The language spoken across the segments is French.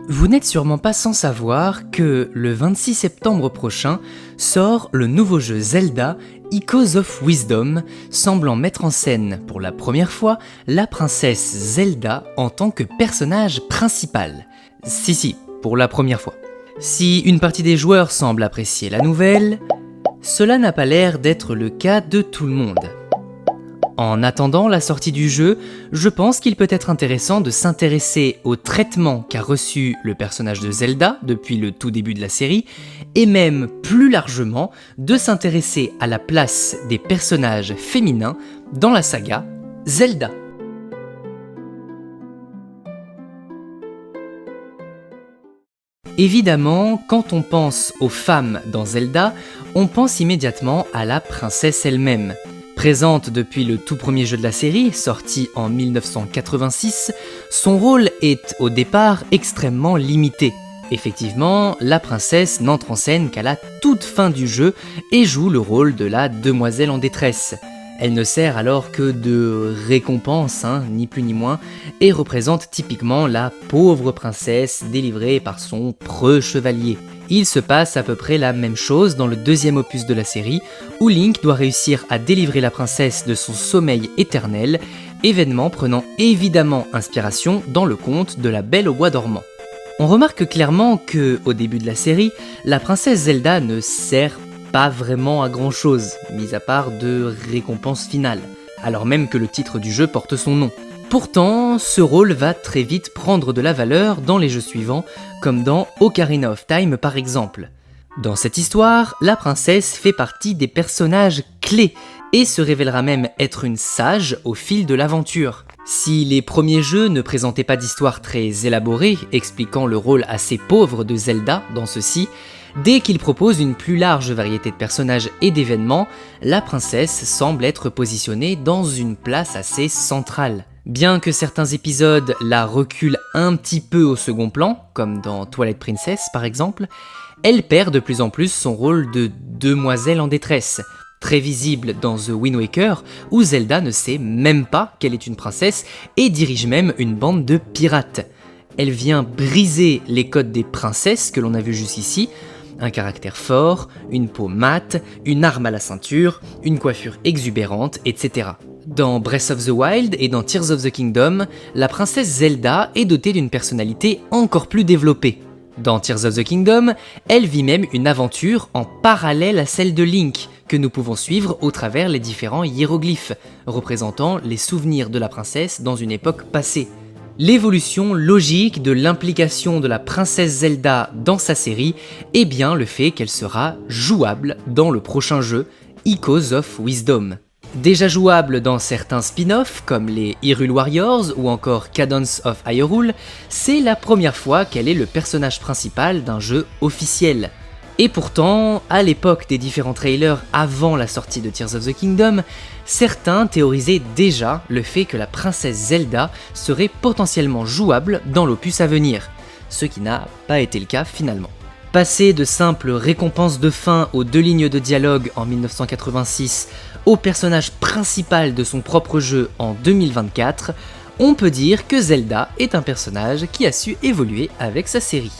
Vous n'êtes sûrement pas sans savoir que le 26 septembre prochain sort le nouveau jeu Zelda Echoes of Wisdom, semblant mettre en scène pour la première fois la princesse Zelda en tant que personnage principal. Si, pour la première fois. Si une partie des joueurs semble apprécier la nouvelle, cela n'a pas l'air d'être le cas de tout le monde. En attendant la sortie du jeu, je pense qu'il peut être intéressant de s'intéresser au traitement qu'a reçu le personnage de Zelda depuis le tout début de la série, et même plus largement de s'intéresser à la place des personnages féminins dans la saga Zelda. Évidemment, quand on pense aux femmes dans Zelda, on pense immédiatement à la princesse elle-même. Présente depuis le tout premier jeu de la série, sorti en 1986, son rôle est au départ extrêmement limité. Effectivement, la princesse n'entre en scène qu'à la toute fin du jeu et joue le rôle de la demoiselle en détresse. Elle ne sert alors que de récompense, ni plus ni moins, et représente typiquement la pauvre princesse délivrée par son preux chevalier. Il se passe à peu près la même chose dans le deuxième opus de la série, où Link doit réussir à délivrer la princesse de son sommeil éternel, événement prenant évidemment inspiration dans le conte de la Belle au bois dormant. On remarque clairement que, au début de la série, la princesse Zelda ne sert pas vraiment à grand chose, mis à part de récompense finale, alors même que le titre du jeu porte son nom. Pourtant, ce rôle va très vite prendre de la valeur dans les jeux suivants, comme dans Ocarina of Time par exemple. Dans cette histoire, la princesse fait partie des personnages clés et se révélera même être une sage au fil de l'aventure. Si les premiers jeux ne présentaient pas d'histoire très élaborée, expliquant le rôle assez pauvre de Zelda dans ceux-ci, dès qu'ils proposent une plus large variété de personnages et d'événements, la princesse semble être positionnée dans une place assez centrale. Bien que certains épisodes la reculent un petit peu au second plan, comme dans Twilight Princess par exemple, elle perd de plus en plus son rôle de demoiselle en détresse, très visible dans The Wind Waker, où Zelda ne sait même pas qu'elle est une princesse et dirige même une bande de pirates. Elle vient briser les codes des princesses que l'on a vu jusqu'ici, un caractère fort, une peau mate, une arme à la ceinture, une coiffure exubérante, etc. Dans Breath of the Wild et dans Tears of the Kingdom, la princesse Zelda est dotée d'une personnalité encore plus développée. Dans Tears of the Kingdom, elle vit même une aventure en parallèle à celle de Link, que nous pouvons suivre au travers les différents hiéroglyphes, représentant les souvenirs de la princesse dans une époque passée. L'évolution logique de l'implication de la princesse Zelda dans sa série est bien le fait qu'elle sera jouable dans le prochain jeu, Echoes of Wisdom. Déjà jouable dans certains spin-offs comme les Hyrule Warriors ou encore Cadence of Hyrule, c'est la première fois qu'elle est le personnage principal d'un jeu officiel. Et pourtant, à l'époque des différents trailers avant la sortie de Tears of the Kingdom, certains théorisaient déjà le fait que la princesse Zelda serait potentiellement jouable dans l'opus à venir, ce qui n'a pas été le cas finalement. Passer de simples récompenses de fin aux 2 lignes de dialogue en 1986 au personnage principal de son propre jeu en 2024, on peut dire que Zelda est un personnage qui a su évoluer avec sa série.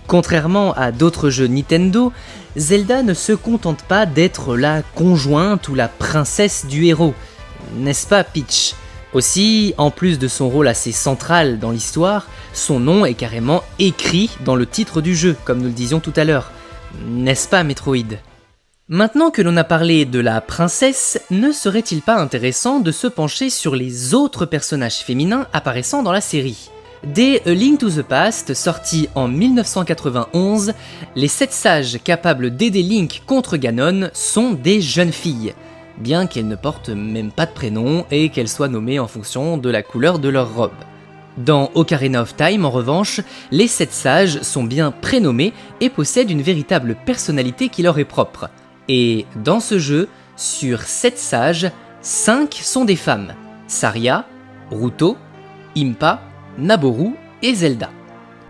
Contrairement à d'autres jeux Nintendo, Zelda ne se contente pas d'être la conjointe ou la princesse du héros, n'est-ce pas Peach ? Aussi, en plus de son rôle assez central dans l'histoire, son nom est carrément écrit dans le titre du jeu, comme nous le disions tout à l'heure, n'est-ce pas Metroid ? Maintenant que l'on a parlé de la princesse, ne serait-il pas intéressant de se pencher sur les autres personnages féminins apparaissant dans la série ? Dès A Link to the Past, sorti en 1991, les 7 sages capables d'aider Link contre Ganon sont des jeunes filles, bien qu'elles ne portent même pas de prénom et qu'elles soient nommées en fonction de la couleur de leur robe. Dans Ocarina of Time, en revanche, les 7 sages sont bien prénommés et possèdent une véritable personnalité qui leur est propre. Et dans ce jeu, sur 7 sages, 5 sont des femmes, Saria, Ruto, Impa, Naboru et Zelda.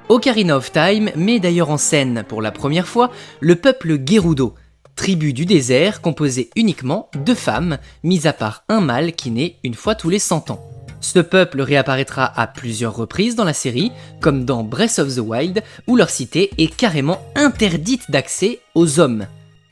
Ocarina of Time met d'ailleurs en scène pour la première fois le peuple Gerudo, tribu du désert composée uniquement de femmes, mis à part un mâle qui naît une fois tous les 100 ans. Ce peuple réapparaîtra à plusieurs reprises dans la série, comme dans Breath of the Wild, où leur cité est carrément interdite d'accès aux hommes.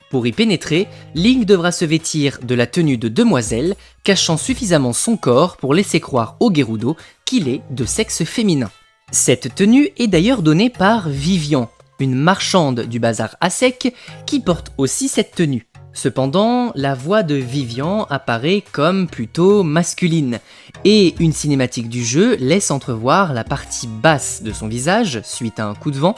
Pour y pénétrer, Link devra se vêtir de la tenue de demoiselle, cachant suffisamment son corps pour laisser croire au Gerudo qu'il est de sexe féminin. Cette tenue est d'ailleurs donnée par Vivian, une marchande du bazar à sec qui porte aussi cette tenue. Cependant, la voix de Vivian apparaît comme plutôt masculine, et une cinématique du jeu laisse entrevoir la partie basse de son visage suite à un coup de vent,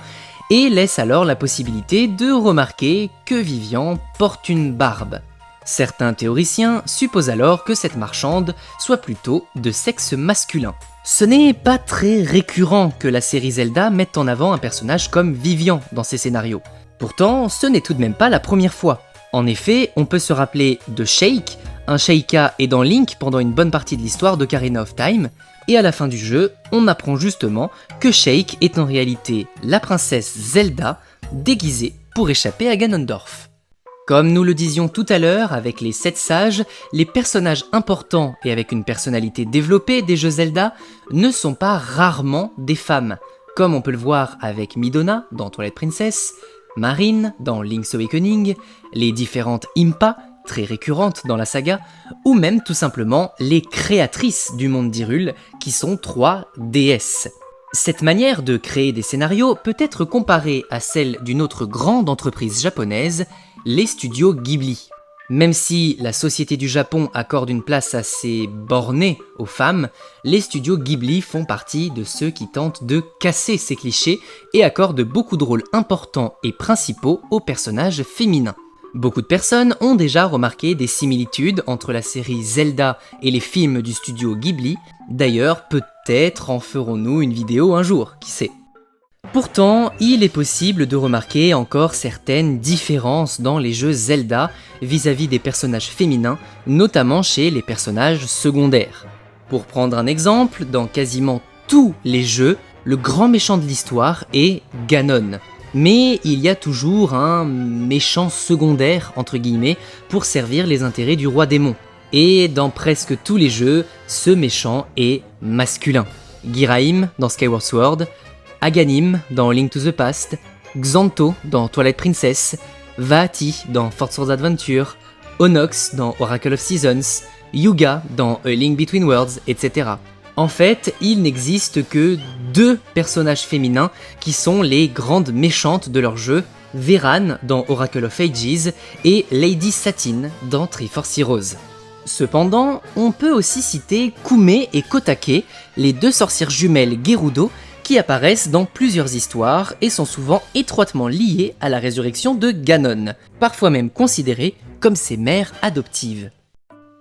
et laisse alors la possibilité de remarquer que Vivian porte une barbe. Certains théoriciens supposent alors que cette marchande soit plutôt de sexe masculin. Ce n'est pas très récurrent que la série Zelda mette en avant un personnage comme Vivian dans ses scénarios. Pourtant, ce n'est tout de même pas la première fois. En effet, on peut se rappeler de Sheik, un Sheikah aidant Link pendant une bonne partie de l'histoire d'Ocarina of Time, et à la fin du jeu, on apprend justement que Sheik est en réalité la princesse Zelda, déguisée pour échapper à Ganondorf. Comme nous le disions tout à l'heure avec les 7 sages, les personnages importants et avec une personnalité développée des jeux Zelda ne sont pas rarement des femmes, comme on peut le voir avec Midona dans Twilight Princess, Marine dans Link's Awakening, les différentes Impa, très récurrentes dans la saga, ou même tout simplement les créatrices du monde d'Hyrule, qui sont 3 déesses. Cette manière de créer des scénarios peut être comparée à celle d'une autre grande entreprise japonaise, les studios Ghibli. Même si la société du Japon accorde une place assez bornée aux femmes, les studios Ghibli font partie de ceux qui tentent de casser ces clichés et accordent beaucoup de rôles importants et principaux aux personnages féminins. Beaucoup de personnes ont déjà remarqué des similitudes entre la série Zelda et les films du studio Ghibli. D'ailleurs, peut-être en ferons-nous une vidéo un jour, qui sait. Pourtant, il est possible de remarquer encore certaines différences dans les jeux Zelda vis-à-vis des personnages féminins, notamment chez les personnages secondaires. Pour prendre un exemple, dans quasiment tous les jeux, le grand méchant de l'histoire est Ganon. Mais il y a toujours un méchant secondaire, entre guillemets, pour servir les intérêts du roi démon. Et dans presque tous les jeux, ce méchant est masculin. Ghirahim dans Skyward Sword, Aghanim dans Link to the Past, Xanto dans Twilight Princess, Vaati dans Fort Swords Adventure, Onox dans Oracle of Seasons, Yuga dans A Link Between Worlds, etc. En fait, il n'existe que 2 personnages féminins qui sont les grandes méchantes de leur jeu, Veran dans Oracle of Ages et Lady Satin dans Triforce Heroes. Cependant, on peut aussi citer Kume et Kotake, les 2 sorcières jumelles Gerudo, qui apparaissent dans plusieurs histoires et sont souvent étroitement liées à la résurrection de Ganon, parfois même considérées comme ses mères adoptives.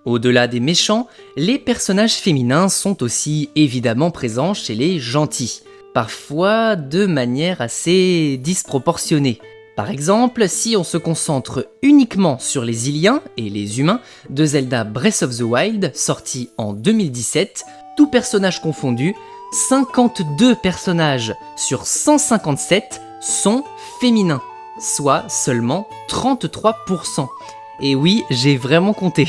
Au-delà des méchants, les personnages féminins sont aussi évidemment présents chez les gentils, parfois de manière assez disproportionnée. Par exemple, si on se concentre uniquement sur les Hyliens et les humains de Zelda Breath of the Wild, sorti en 2017, tout personnage confondu, 52 personnages sur 157 sont féminins, soit seulement 33%. Et oui, j'ai vraiment compté.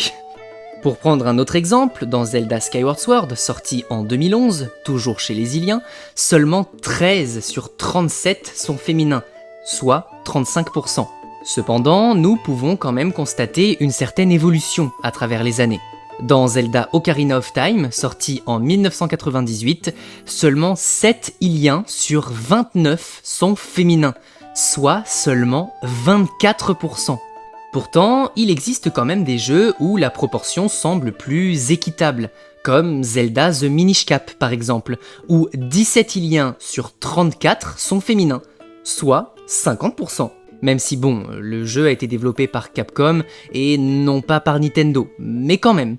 Pour prendre un autre exemple, dans Zelda Skyward Sword, sorti en 2011, toujours chez les Hyliens, seulement 13 sur 37 sont féminins, soit 35%. Cependant, nous pouvons quand même constater une certaine évolution à travers les années. Dans Zelda Ocarina of Time, sorti en 1998, seulement 7 Hyliens sur 29 sont féminins, soit seulement 24%. Pourtant, il existe quand même des jeux où la proportion semble plus équitable, comme Zelda The Minish Cap par exemple, où 17 Hyliens sur 34 sont féminins, soit 50%. Même si bon, le jeu a été développé par Capcom et non pas par Nintendo, mais quand même.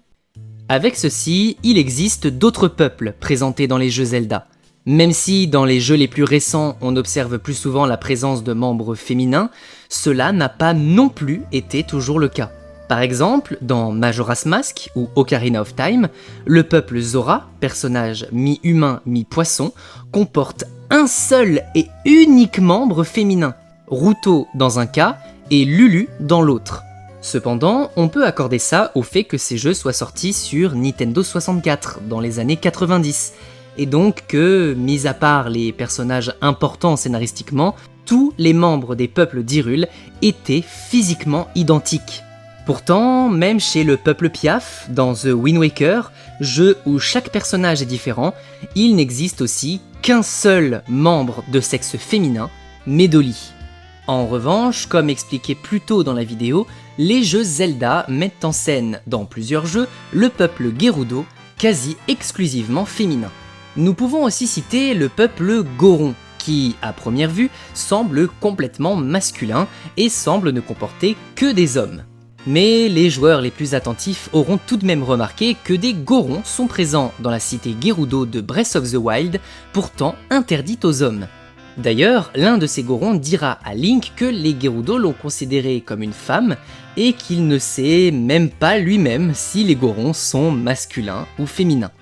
Avec ceci, il existe d'autres peuples présentés dans les jeux Zelda. Même si dans les jeux les plus récents, on observe plus souvent la présence de membres féminins, cela n'a pas non plus été toujours le cas. Par exemple, dans Majora's Mask ou Ocarina of Time, le peuple Zora, personnage mi-humain, mi-poisson, comporte un seul et unique membre féminin, Ruto dans un cas et Lulu dans l'autre. Cependant, on peut accorder ça au fait que ces jeux soient sortis sur Nintendo 64 dans les années 90, et donc que, mis à part les personnages importants scénaristiquement, tous les membres des peuples d'Hyrule étaient physiquement identiques. Pourtant, même chez le peuple Piaf, dans The Wind Waker, jeu où chaque personnage est différent, il n'existe aussi qu'un seul membre de sexe féminin, Medoli. En revanche, comme expliqué plus tôt dans la vidéo, les jeux Zelda mettent en scène, dans plusieurs jeux, le peuple Gerudo, quasi exclusivement féminin. Nous pouvons aussi citer le peuple Goron, qui, à première vue, semble complètement masculin et semble ne comporter que des hommes. Mais les joueurs les plus attentifs auront tout de même remarqué que des Gorons sont présents dans la cité Gerudo de Breath of the Wild, pourtant interdite aux hommes. D'ailleurs, l'un de ces Gorons dira à Link que les Gerudo l'ont considéré comme une femme et qu'il ne sait même pas lui-même si les Gorons sont masculins ou féminins.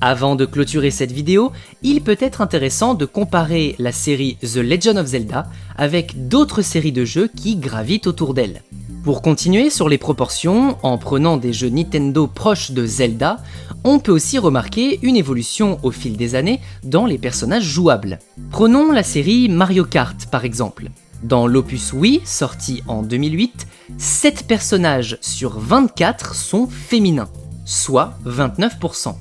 Avant de clôturer cette vidéo, il peut être intéressant de comparer la série The Legend of Zelda avec d'autres séries de jeux qui gravitent autour d'elle. Pour continuer sur les proportions, en prenant des jeux Nintendo proches de Zelda, on peut aussi remarquer une évolution au fil des années dans les personnages jouables. Prenons la série Mario Kart par exemple. Dans l'opus Wii, sorti en 2008, 7 personnages sur 24 sont féminins, soit 29%.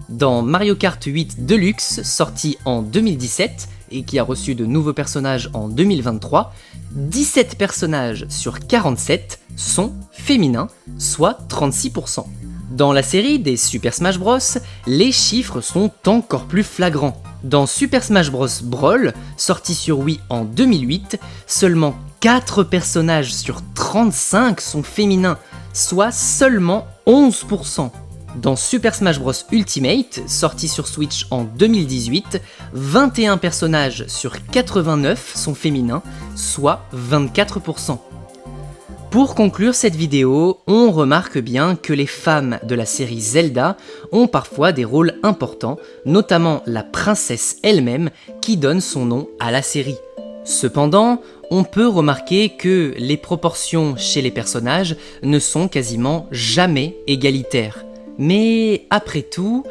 Dans Mario Kart 8 Deluxe, sorti en 2017, et qui a reçu de nouveaux personnages en 2023, 17 personnages sur 47 sont féminins, soit 36%. Dans la série des Super Smash Bros, les chiffres sont encore plus flagrants. Dans Super Smash Bros Brawl, sorti sur Wii en 2008, seulement 4 personnages sur 35 sont féminins, soit seulement 11%. Dans Super Smash Bros Ultimate, sorti sur Switch en 2018, 21 personnages sur 89 sont féminins, soit 24%. Pour conclure cette vidéo, on remarque bien que les femmes de la série Zelda ont parfois des rôles importants, notamment la princesse elle-même qui donne son nom à la série. Cependant, on peut remarquer que les proportions chez les personnages ne sont quasiment jamais égalitaires. Mais après tout,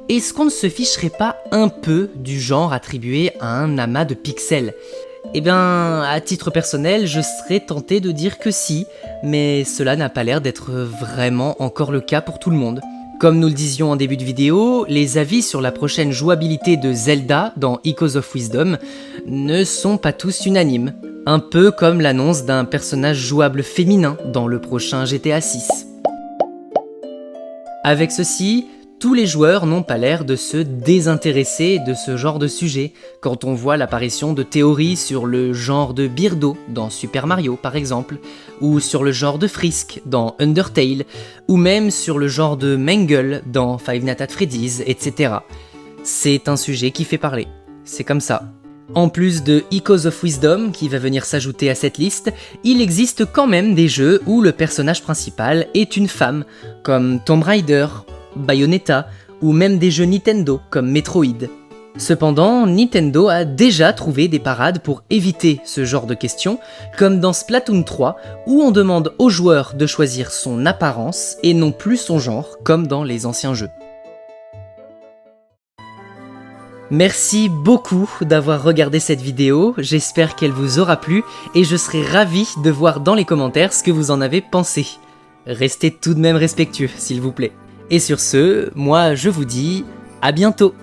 est-ce qu'on ne se ficherait pas un peu du genre attribué à un amas de pixels ? Eh bien, à titre personnel, je serais tenté de dire que si, mais cela n'a pas l'air d'être vraiment encore le cas pour tout le monde. Comme nous le disions en début de vidéo, les avis sur la prochaine jouabilité de Zelda dans Echoes of Wisdom ne sont pas tous unanimes, un peu comme l'annonce d'un personnage jouable féminin dans le prochain GTA 6. Avec ceci, tous les joueurs n'ont pas l'air de se désintéresser de ce genre de sujet, quand on voit l'apparition de théories sur le genre de Birdo dans Super Mario par exemple, ou sur le genre de Frisk dans Undertale, ou même sur le genre de Mangle dans Five Nights at Freddy's, etc. C'est un sujet qui fait parler, c'est comme ça. En plus de Echoes of Wisdom qui va venir s'ajouter à cette liste, il existe quand même des jeux où le personnage principal est une femme, comme Tomb Raider, Bayonetta, ou même des jeux Nintendo comme Metroid. Cependant, Nintendo a déjà trouvé des parades pour éviter ce genre de questions, comme dans Splatoon 3, où on demande au joueur de choisir son apparence et non plus son genre, comme dans les anciens jeux. Merci beaucoup d'avoir regardé cette vidéo, j'espère qu'elle vous aura plu et je serai ravi de voir dans les commentaires ce que vous en avez pensé. Restez tout de même respectueux, s'il vous plaît. Et sur ce, moi je vous dis à bientôt.